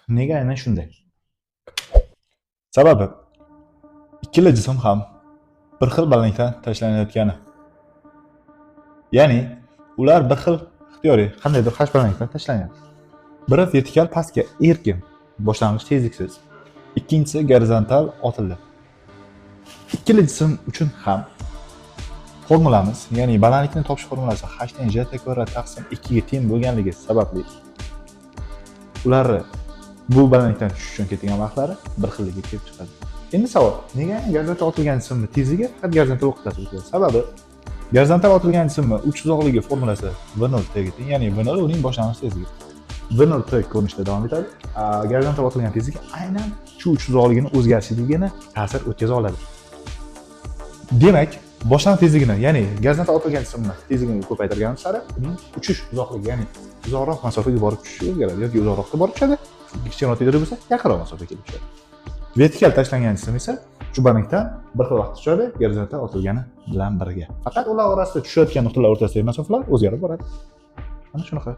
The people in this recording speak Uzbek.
Nega aynan shunday? Sababi ikkala jism ham bir xil balandlikdan tashlanayotgani. Ya'ni ular bir xil ixtiyoriy qandaydir xavf balandlikdan tashlanyapti. Biri vertikal pastga erkin, boshlang'ich tezliksiz. Ikkinchisi gorizontal otildi. Ikkala jism uchun ham formulamiz, ya'ni balandlikni topish formulasi h dan j kvadrat taqsim 2 ga teng bo'lganligi sababli ularni bu balandlikdan tushish uchun ketgan vaqtlari bir xilligiga kelib chiqadi. Endi savol, nega gorizontal otilgan jismni tezligi faqat gorizontal o'qitasi o'tadi? Sababi gorizontal otilgan jismni uch uzoqligi formulasi v0 t ga teng, ya'ni v0 uning boshlang'ich tezligi. v0 t ko'rinishda davom etadi. Gorizontal otilgan tezligi aynan shu uch uzoqligini o'zgarishligini ta'sir o'tkaza oladi. Demak, boshlang'ich tezligini, ya'ni gorizontal otilgan jismni tezligini ko'paytirgan sari uning uchish uzoqligi, ya'ni uzoqroq masofaga borib tushishi o'zgaradi yoki uzoqroqqa borib tushadi. Kichikroq tezlik bo'lsa, yaqinroq masofaga kelib tushadi. Vertikal tashlangan jism esa shu balandlikdan bir xil vaqtda tushadi, gorizontal otilgani bilan birga. Faqat ular orasida tushayotgan nuqtalar o'rtasidagi masofalar o'zgarib boradi. Mana shunaqa.